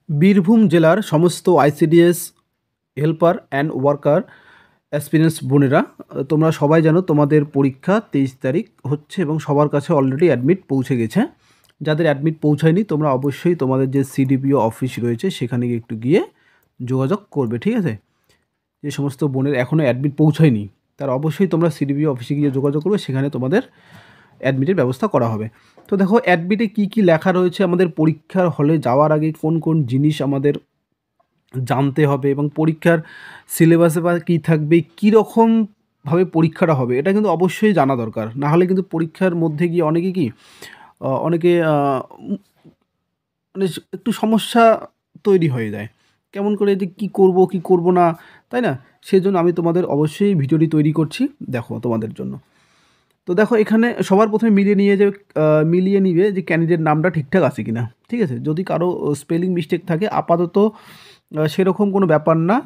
বীরভূম জেলার সমস্ত ICDS helper and worker experience বোনেরা, তোমরা সবাই জানো তোমাদের পরীক্ষা 23 তারিখ হচ্ছে এবং সবার কাছে অলরেডি অ্যাডমিট পৌঁছে গেছে। যাদের অ্যাডমিট পৌঁছায়নি তোমরা অবশ্যই তোমাদের যে সিডিপিও অফিস রয়েছে সেখানে একটু গিয়ে যোগাযোগ করবে, ঠিক আছে? যে সমস্ত বোনের এখনও অ্যাডমিট পৌঁছায়নি তারা অবশ্যই তোমরা সিডিপিও অফিসে গিয়ে যোগাযোগ করবে, সেখানে তোমাদের অ্যাডমিটের ব্যবস্থা করা হবে। তো দেখো অ্যাডমিটে কী কী লেখা রয়েছে, আমাদের পরীক্ষার হলে যাওয়ার আগে কোন কোন জিনিস আমাদের জানতে হবে এবং পরীক্ষার সিলেবাসে বা কী থাকবে, কীরকমভাবে পরীক্ষাটা হবে, এটা কিন্তু অবশ্যই জানা দরকার। না হলে কিন্তু পরীক্ষার মধ্যে গিয়ে অনেকে মানে একটু সমস্যা তৈরি হয়ে যায়। কেমন করে যে কী করব কী করব না, তাই না? সেজন্য আমি তোমাদের অবশ্যই ভিডিওটি তৈরি করছি, দেখো তোমাদের জন্য। তো দেখো এখানে সবার প্রথমে মিলিয়ে নিবে যে ক্যান্ডিডেট নামটা ঠিকঠাক আছে কিনা, ঠিক আছে? যদি কারো স্পেলিং মিস্টেক থাকে আপাতত সেরকম কোনো ব্যাপার না।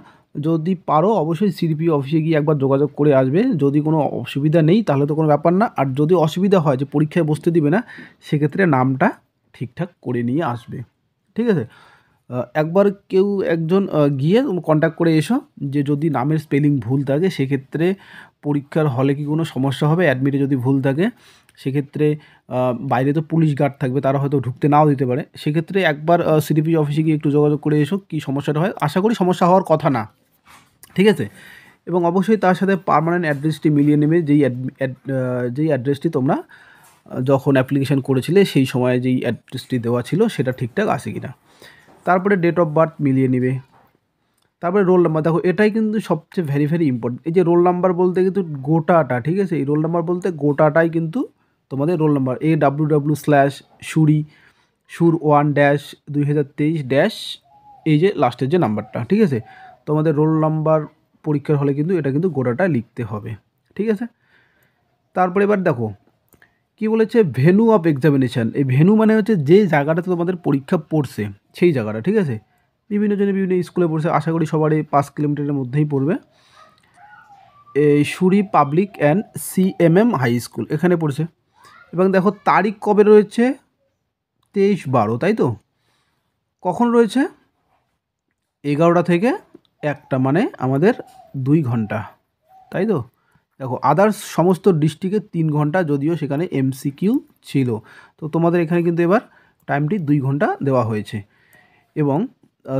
যদি পারো অবশ্যই সিডিপিও অফিসে গিয়ে একবার যোগাযোগ করে আসবে। যদি কোনো অসুবিধা নেই তাহলে তো কোনো ব্যাপার না, আর যদি অসুবিধা হয় যে পরীক্ষায় বসতে দিবে না, সেক্ষেত্রে নামটা ঠিকঠাক করে নিয়ে আসবে, ঠিক আছে? একবার কেউ একজন গিয়ে কন্ট্যাক্ট করে এসো, যে যদি নামের স্পেলিং ভুল থাকে সেক্ষেত্রে পরীক্ষার হলে কি কোনো সমস্যা হবে। অ্যাডমিটে যদি ভুল থাকে সেক্ষেত্রে বাইরে তো পুলিশ গার্ড থাকবে, তারা হয়তো ঢুকতে নাও দিতে পারে। সেক্ষেত্রে একবার সিডিপি অফিসে গিয়ে একটু যোগাযোগ করে এসো কী সমস্যাটা হয়। আশা করি সমস্যা হওয়ার কথা না, ঠিক আছে? এবং অবশ্যই তার সাথে পার্মানেন্ট অ্যাড্রেসটি মিলিয়ে নেবে, যেই অ্যাড্রেসটি তোমরা যখন অ্যাপ্লিকেশান করেছিলে সেই সময়ে যেই অ্যাড্রেসটি দেওয়া ছিল সেটা ঠিকঠাক আছে কি না। তারপরে ডেট অফ বার্থ মিলিয়ে নেবে। তারপরে রোল নাম্বার, দেখো এটাই কিন্তু সবচেয়ে ভেরি ভেরি ইম্পর্টেন্ট। এই যে রোল নাম্বার বলতে কিন্তু গোটাটা, ঠিক আছে? এই রোল নাম্বার বলতে গোটাটাই কিন্তু তোমাদের রোল নাম্বার। AWW/সুর1-2023- এই যে লাস্টের যে নাম্বারটা, ঠিক আছে? তোমাদের রোল নাম্বার পরীক্ষার হলে কিন্তু এটা কিন্তু গোটাটা লিখতে হবে, ঠিক আছে? তারপরে এবার দেখো কি বলেছে, ভেন্যু অফ এক্সামিনেশান। এই ভেন্যু মানে হচ্ছে যে জায়গাটাতে তোমাদের পরীক্ষা পড়ছে সেই জায়গাটা, ঠিক আছে? বিভিন্ন জনে বিভিন্ন স্কুলে পড়ছে, আশা করি সবারই 5 কিলোমিটারের মধ্যেই পড়বে। এই Suri public and CMM high school এখানে পড়ছে। এবং দেখো তারিখ কবে রয়েছে, 23/12, তাই তো? কখন রয়েছে? 11টা থেকে 1টা, মানে আমাদের 2 ঘন্টা, তাই তো? দেখো আদার্স সমস্ত ডিস্ট্রিক্টে 3 ঘন্টা, যদিও সেখানে MCQ ছিল। তো তোমাদের এখানে কিন্তু এবার টাইমটি 2 ঘন্টা দেওয়া হয়েছে। এবং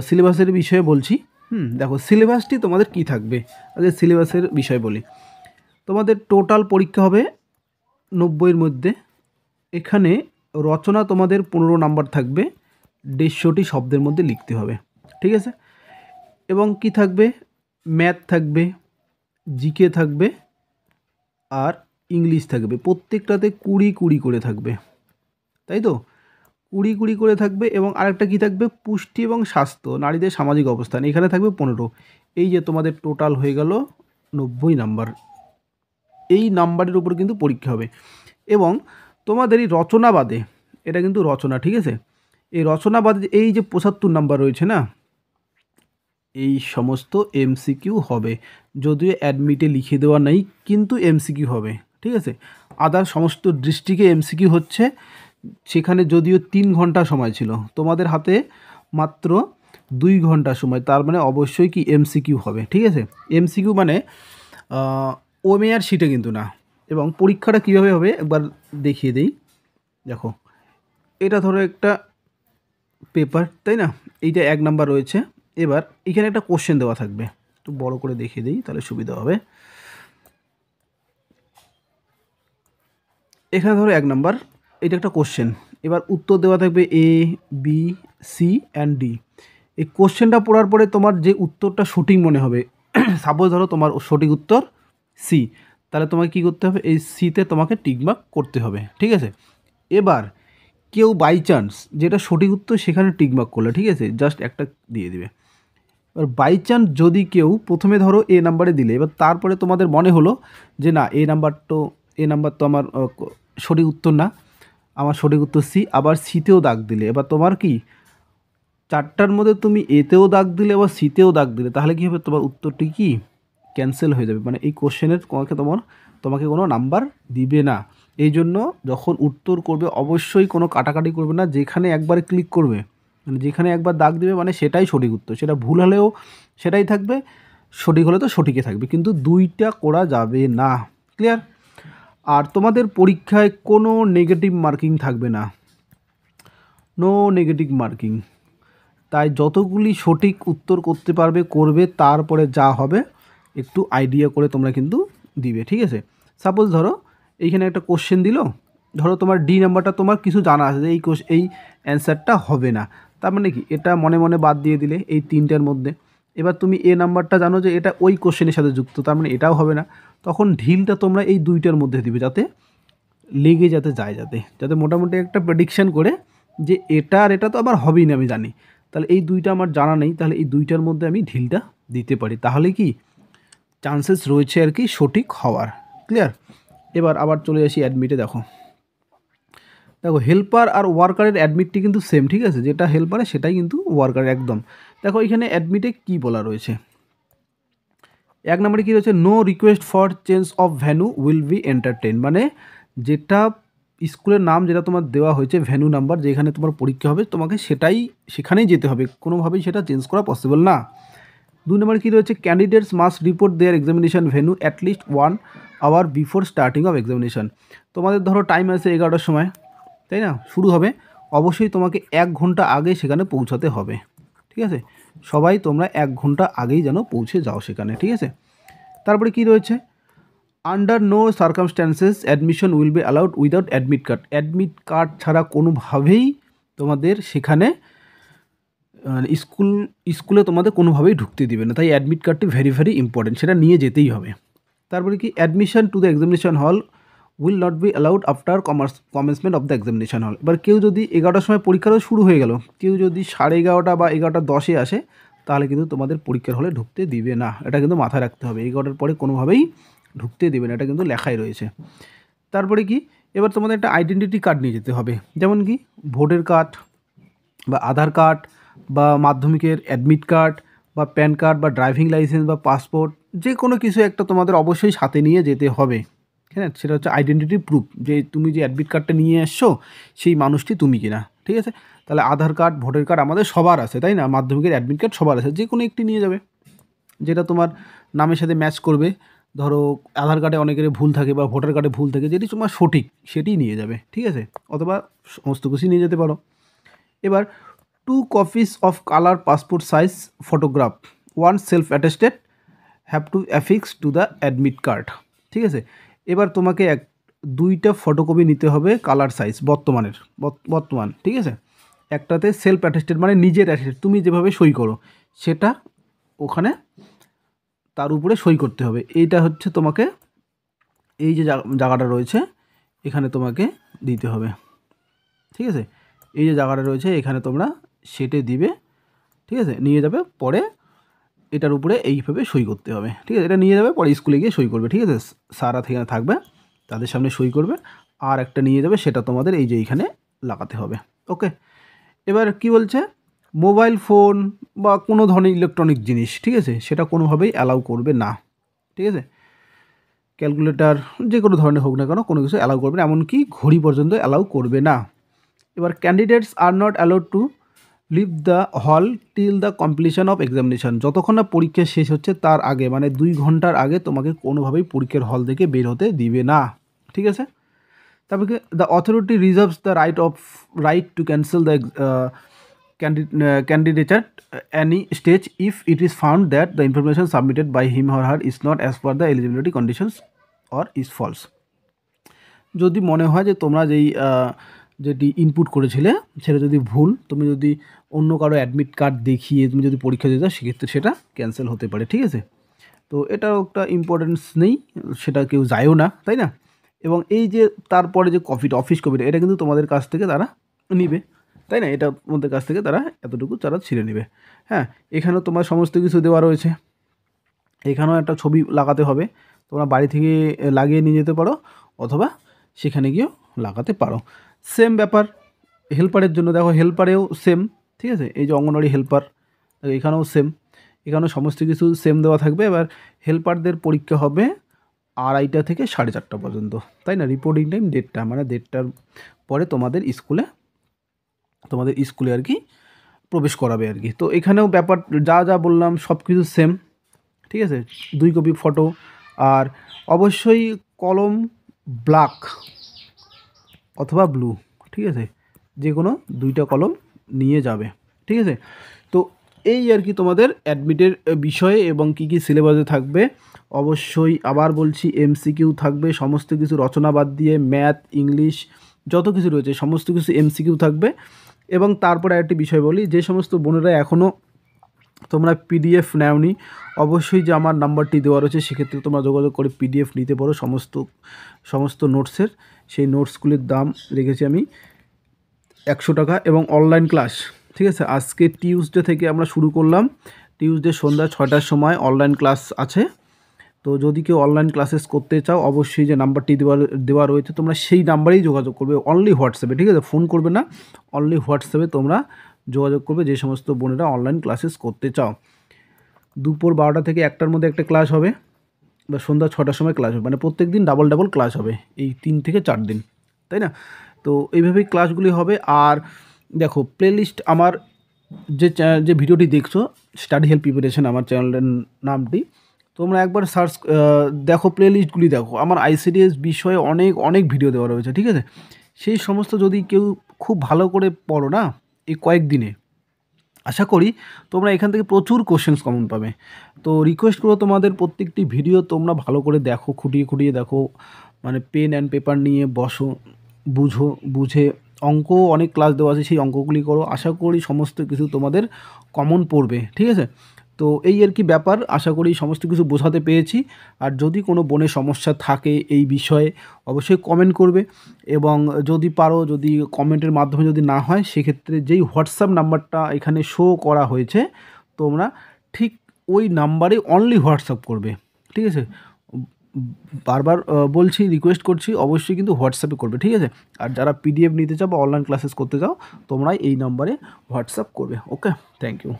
সিলেবাসের বিষয়ে বলছি। দেখো সিলেবাসটি তোমাদের কি থাকবে, আগে সিলেবাসের বিষয় বলি। তোমাদের টোটাল পরীক্ষা হবে 90-এর মধ্যে। এখানে রচনা তোমাদের 15 নাম্বার থাকবে, 150টি শব্দের মধ্যে লিখতে হবে, ঠিক আছে? এবং কি থাকবে, ম্যাথ থাকবে, জিকে থাকবে, আর ইংলিশ থাকবে। প্রত্যেকটাতে 20 করে থাকবে, তাই তো? 20 করে থাকবে। এবং আরেকটা কী থাকবে, পুষ্টি এবং স্বাস্থ্য, নারীদের সামাজিক অবস্থান, এখানে থাকবে 15। এই যে তোমাদের টোটাল হয়ে গেল 90 নাম্বার। এই নাম্বারের উপর কিন্তু পরীক্ষা হবে। এবং তোমাদের এই রচনাবাদে, এটা কিন্তু রচনা, ঠিক আছে? এই রচনাবাদে এই যে 75 নাম্বার রয়েছে না, এই সমস্ত MCQ হবে। যদিও অ্যাডমিটে লিখে দেওয়া নেই কিন্তু MCQ হবে, ঠিক আছে? আদার সমস্ত ডিস্ট্রিক্টে MCQ হচ্ছে। সেখানে যদিও 3 ঘন্টা সময় ছিল, তোমাদের হাতে মাত্র 2 ঘন্টা সময়, তার মানে অবশ্যই কি MCQ হবে, ঠিক আছে? MCQ মানে ওএমআর শিটে কিন্তু না। এবং পরীক্ষাটা কীভাবে হবে একবার দেখিয়ে দেই। দেখো এটা ধরো একটা পেপার, তাই না? এইটা 1 নাম্বার রয়েছে। এবার এখানে একটা কোশ্চেন দেওয়া থাকবে, একটু বড় করে দেখিয়ে দিই তাহলে সুবিধা হবে। এখানে ধরো 1 নাম্বার, এটা একটা কোশ্চেন। এবার উত্তর দেওয়া থাকবে A, B, C and D। এই কোশ্চেনটা পড়ার পরে তোমার যে উত্তরটা সঠিক মনে হবে, সাপোজ ধরো তোমার সঠিক উত্তর C, তাহলে তোমাকে কী করতে হবে, এই সিতে তোমাকে টিকমার্ক করতে হবে, ঠিক আছে? এবার কেউ বাই চান্স যেটা সঠিক উত্তর সেখানে টিকমার্ক করলে, ঠিক আছে, জাস্ট একটা দিয়ে দিবে। এবার বাই চান্স যদি কেউ প্রথমে ধরো A নাম্বারে দিলে, এবার তারপরে তোমাদের মনে হলো যে না এ নাম্বার তো আমার সঠিক উত্তর না, আমার সঠিক উত্তর C, আবার সিতেও দাগ দিলে, এবার তোমার কি 4টার মধ্যে তুমি এতেও দাগ দিলে আবার সিতেও দাগ দিলে, তাহলে কী হবে, তোমার উত্তরটি কি ক্যান্সেল হয়ে যাবে। মানে এই কোশ্চেনের তোমাকে কোনো নাম্বার দিবে না। এই জন্য যখন উত্তর করবে অবশ্যই কোনো কাটাকাটি করবে না, যেখানে একবারে ক্লিক করবে মানে যেখানে একবার দাগ দেবে মানে সেটাই সঠিক উত্তর, সেটা ভুল হলেও সেটাই থাকবে, সঠিক হলে তো সঠিকই থাকবে, কিন্তু দুইটা করা যাবে না। ক্লিয়ার? আর তোমাদের পরীক্ষায় কোনো নেগেটিভ মার্কিং থাকবে না, নো নেগেটিভ মার্কিং। তাই যতগুলি সঠিক উত্তর করতে পারবে করবে, তারপরে যা হবে একটু আইডিয়া করে তোমরা কিন্তু দিবে, ঠিক আছে? সাপোজ ধরো এইখানে একটা কোশ্চেন দিল, ধরো তোমার ডি নাম্বারটা তোমার কিছু জানা আছে যে এই অ্যান্সারটা হবে না, তার মানে কি এটা মনে মনে বাদ দিয়ে দিলে এই তিনটার মধ্যে। এবার তুমি এ নাম্বারটা জানো যে এটা ওই কোশ্চেনের সাথে যুক্ত, তার মানে এটাও হবে না, তখন ঢিলটা তোমরা এই দুইটার মধ্যে দিবে, যাতে লেগে যাতে যায়, যাতে মোটামুটি একটা প্রেডিকশান করে যে এটা আর এটা তো আবার হবেই না আমি জানি, তাহলে এই দুইটা আমার জানা নেই, তাহলে এই দুইটার মধ্যে আমি ঢিলটা দিতে পারি, তাহলে কি চান্সেস রয়েছে আর কি সঠিক হওয়ার। ক্লিয়ার? এবার আবার চলে আসি অ্যাডমিটে। দেখো হেল্পার আর ওয়ার্কারের অ্যাডমিটটি কিন্তু সেম, ঠিক আছে? যেটা হেল্পারে সেটাই কিন্তু ওয়ার্কারের একদম। দেখো এখানে অ্যাডমিটে কি বলা রয়েছে, এক নম্বরে কী রয়েছে, no request for change of venue will be entertain, মানে যেটা স্কুলের নাম যেটা তোমার দেওয়া হয়েছে, ভ্যানু নাম্বার যেখানে তোমার পরীক্ষা হবে, তোমাকে সেখানেই যেতে হবে, কোনোভাবেই সেটা চেঞ্জ করা পসিবল না। দুই নম্বরে কী রয়েছে, candidates must report their examination venue at least 1 hour before starting of examination. তোমাদের ধরো টাইম আছে 11টার সময়, তাই না, শুরু হবে, অবশ্যই তোমাকে 1 ঘন্টা আগে সেখানে পৌঁছাতে হবে, ঠিক আছে? সবাই তোমরা 1 ঘন্টা আগেই যেন পৌঁছে যাও সেখানে, ঠিক আছে? তারপরে কি রয়েছে, under no circumstances admission will be allowed without admit card, admit card ছাড়া কোনোভাবেই তোমাদের সেখানে স্কুলে তোমাদের কোনোভাবেই ঢুকতে দিবে না, তাই অ্যাডমিট কার্ডটি ভেরি ভেরি ইম্পর্টেন্ট, সেটা নিয়ে যেতেই হবে। তারপরে কি, অ্যাডমিশন টু দ্য এক্সামিনেশন হল will not be allowed after commencement of the examination হল। এবার কেউ যদি 11টার সময় পরীক্ষাটা শুরু হয়ে গেল, কেউ যদি 11:30 বা 11:10 আসে, তাহলে কিন্তু তোমাদের পরীক্ষার হলে ঢুকতে দিবে না, এটা কিন্তু মাথায় রাখতে হবে, 11টার পরে কোনোভাবেই ঢুকতে দেবে না, এটা কিন্তু লেখাই রয়েছে। তারপরে কি, এবার তোমাদের একটা আইডেন্টিটি কার্ড নিয়ে যেতে হবে, যেমন কি ভোটার কার্ড বা আধার কার্ড বা মাধ্যমিকের অ্যাডমিট কার্ড বা প্যান কার্ড বা ড্রাইভিং লাইসেন্স বা পাসপোর্ট, যে কোনো কিছু একটা তোমাদের অবশ্যই সাথে নিয়ে যেতে হবে। হ্যাঁ, সেটা হচ্ছে আইডেন্টিটি প্রুফ, যে তুমি যে অ্যাডমিট কার্ডটা নিয়ে এসছো সেই মানুষটি তুমি কিনা, ঠিক আছে? তাহলে আধার কার্ড ভোটার কার্ড আমাদের সবার আছে, তাই না? মাধ্যমিকের অ্যাডমিট কার্ড সবার আছে, যে কোনো একটি নিয়ে যাবে যেটা তোমার নামের সাথে ম্যাচ করবে। ধরো আধার কার্ডে অনেকের ভুল থাকে বা ভোটার কার্ডে ভুল থাকে, যেটি তোমার সঠিক সেটিই নিয়ে যাবে, ঠিক আছে? অথবা সমস্ত কিছুই নিয়ে যেতে পারো। এবার 2 copies of color passport size photograph, one self attested, have to affix to the admit card, ঠিক আছে? এবার তোমাকে 2টা ফটোকপি নিতে হবে কালার সাইজ বর্তমান, ঠিক আছে? একটাতে সেলফ অ্যাটেস্টেড মানে নিজের অ্যাটেস্টেড, তুমি যেভাবে সই করো সেটা ওখানে তার উপরে সই করতে হবে। এইটা হচ্ছে তোমাকে এই যে জায়গাটা রয়েছে এখানে তোমাকে দিতে হবে, ঠিক আছে? এই যে জায়গাটা রয়েছে এখানে তোমরা সেটে দিবে, ঠিক আছে? নিয়ে যাবে, পরে এটার উপরে এইভাবে সই করতে হবে, ঠিক আছে? এটা নিয়ে যাবে, পরে স্কুলে গিয়ে সই করবে, ঠিক আছে? স্যাররা এখানে থাকবে, তাদের সামনে সই করবে, আর একটা নিয়ে যাবে, সেটা তোমাদের এই যে এইখানে লাগাতে হবে। ওকে, এবার কি বলছে, মোবাইল ফোন বা কোনো ধরনের ইলেকট্রনিক জিনিস, ঠিক আছে, সেটা কোনোভাবেই অ্যালাউ করবে না, ঠিক আছে? ক্যালকুলেটার যে কোনো ধরনের হোক না কেন, কোনো কিছু অ্যালাউ করবে না, এমনকি ঘড়ি পর্যন্ত অ্যালাউ করবে না। এবার candidates are not allowed to leave the hall till the completion of examination, যতক্ষণ না পরীক্ষা শেষ হচ্ছে তার আগে, মানে 2 ঘন্টার আগে তোমাকে কোনোভাবেই পরীক্ষার হল থেকে বের হতে দিবে না, ঠিক আছে? তারপরে the authority reserves the right two cancel the candidature any stage if it is found that the information submitted by him or her is not as per the eligibility conditions or is false। যদি মনে হয় যে তোমরা যেটি input করেছিলে সেটা যদি ভুল, তুমি যদি অন্য কারো অ্যাডমিট কার্ড দেখিয়ে তুমি যদি পরীক্ষা দিতে, সেক্ষেত্রে সেটা ক্যান্সেল হতে পারে, ঠিক আছে? তো এটারও একটা ইম্পর্টেন্স নেই, সেটা কেউ যায়ও না, তাই না? এবং এই যে তারপরে যে অফিস কপিটা, এটা কিন্তু তোমাদের কাছ থেকে তারা নিবে, তাই না? এটা তোমাদের কাছ থেকে তারা এতটুকু তারা ছিঁড়ে নেবে। হ্যাঁ, এখানেও তোমার সমস্ত কিছু দেওয়া রয়েছে, এখানেও একটা ছবি লাগাতে হবে, তোমরা বাড়ি থেকে লাগিয়ে নিয়ে যেতে পারো অথবা সেখানে গিয়েও লাগাতে পারো। সেম ব্যাপার হেল্পারের জন্য, দেখো হেল্পারেও সেম, ঠিক আছে? এই যে অঙ্গনওয়াড়ি হেল্পার, এখানেও সেম, এখানেও সমস্ত কিছু সেম দেওয়া থাকবে। এবার হেল্পারদের পরীক্ষা হবে 2:30 থেকে 4:30 পর্যন্ত, তাই না? রিপোর্টিং টাইম 1:30, মানে 1:30টার পরে তোমাদের স্কুলে আর কি প্রবেশ করাবে আর কি। তো এখানেও ব্যাপার যা যা বললাম সব কিছু সেম, ঠিক আছে। 2 কপি ফটো, আর অবশ্যই কলম ব্ল্যাক অথবা ব্লু, ঠিক আছে, যে কোনো 2টা কলম নিয়ে যাবে, ঠিক আছে। তো এই আর কি তোমাদের অ্যাডমিটের বিষয়ে এবং কি কি সিলেবাসে থাকবে। অবশ্যই আবার বলছি এমসিকিউ থাকবে, সমস্ত কিছু রচনা বাদ দিয়ে ম্যাথ, ইংলিশ যত কিছু রয়েছে সমস্ত কিছু এমসিকিউ থাকবে। এবং তারপরে আরেকটি বিষয় বলি, যে সমস্ত বোনেরা এখনও তোমরা পিডিএফ নেওনি, অবশ্যই যে আমার নাম্বারটি দেওয়া রয়েছে সেক্ষেত্রে তোমরা যোগাযোগ করে পিডিএফ নিতে পারো সমস্ত নোটসের। সেই নোটসগুলির দাম রেখেছি আমি 100 টাকা, এবং অনলাইন ক্লাস, ঠিক আছে। আজকে টিউসডে থেকে আমরা শুরু করলাম, টিউসডে সন্ধ্যা 6টার সময় অনলাইন ক্লাস আছে। তো যদি কেউ অনলাইন ক্লাসেস করতে চাও অবশ্যই যে নাম্বারটি দেওয়া রয়েছে তোমরা সেই নাম্বারেই যোগাযোগ করবে, অনলি হোয়াটসঅ্যাপে, ঠিক আছে, ফোন করবে না, অনলি হোয়াটসঅ্যাপে তোমরা যোগাযোগ করবে যে সমস্ত বোনেরা অনলাইন ক্লাসেস করতে চাও। দুপুর 12টা থেকে 1টার মধ্যে একটা ক্লাস হবে, বা সন্ধ্যা 6টার সময় ক্লাস হবে, মানে প্রত্যেক দিন ডাবল ক্লাস হবে এই 3 থেকে 4 দিন, তাই না। তো এইভাবেই ক্লাসগুলি হবে। আর দেখো প্লেলিস্ট আমার যে ভিডিওটি দেখছো স্টাডি হেল্প প্রিপারেশন আমার চ্যানেলের নামটি, তোমরা একবার সার্চ দেখো, প্লেলিস্টগুলি দেখো, আমার আইসিডিএস বিষয়ে অনেক ভিডিও দেওয়া রয়েছে, ঠিক আছে। সেই সমস্ত যদি কেউ খুব ভালো করে পড়ো না এই কয়েকদিনে, আশা করি তোমরা এখান থেকে প্রচুর কোশ্চেন্স কমন পাবে। তো রিকোয়েস্ট করো তোমাদের প্রত্যেকটি ভিডিও তোমরা ভালো করে দেখো, খুঁটিয়ে দেখো, মানে পেন অ্যান্ড পেপার নিয়ে বসো, বুঝে অঙ্ক অনেক ক্লাস দেওয়া আছে সেই অঙ্কগুলি করো, আশা করি সমস্ত কিছু তোমাদের কমন পড়বে, ঠিক আছে। তো এই আর কি ব্যাপার, আশা করি সমস্ত কিছু বোঝাতে পেরেছি। আর যদি কোনো বোনের সমস্যা থাকে এই বিষয়ে অবশ্যই কমেন্ট করবে, এবং যদি পারো, যদি কমেন্টের মাধ্যমে যদি না হয় সেক্ষেত্রে যেই হোয়াটসঅ্যাপ নাম্বারটা এখানে শো করা হয়েছে তোমরা ঠিক ওই নাম্বারে অনলি হোয়াটসঅ্যাপ করবে, ঠিক আছে। বারবার বলছি, রিকোয়েস্ট করছি, অবশ্যই কিন্তু হোয়াটসঅ্যাপে করবে, ঠিক আছে। আর যারা পিডিএফ নিতে চাও বা অনলাইন ক্লাসেস করতে চাও তোমরা এই নাম্বারে হোয়াটসঅ্যাপ করবে। ওকে, থ্যাংক ইউ।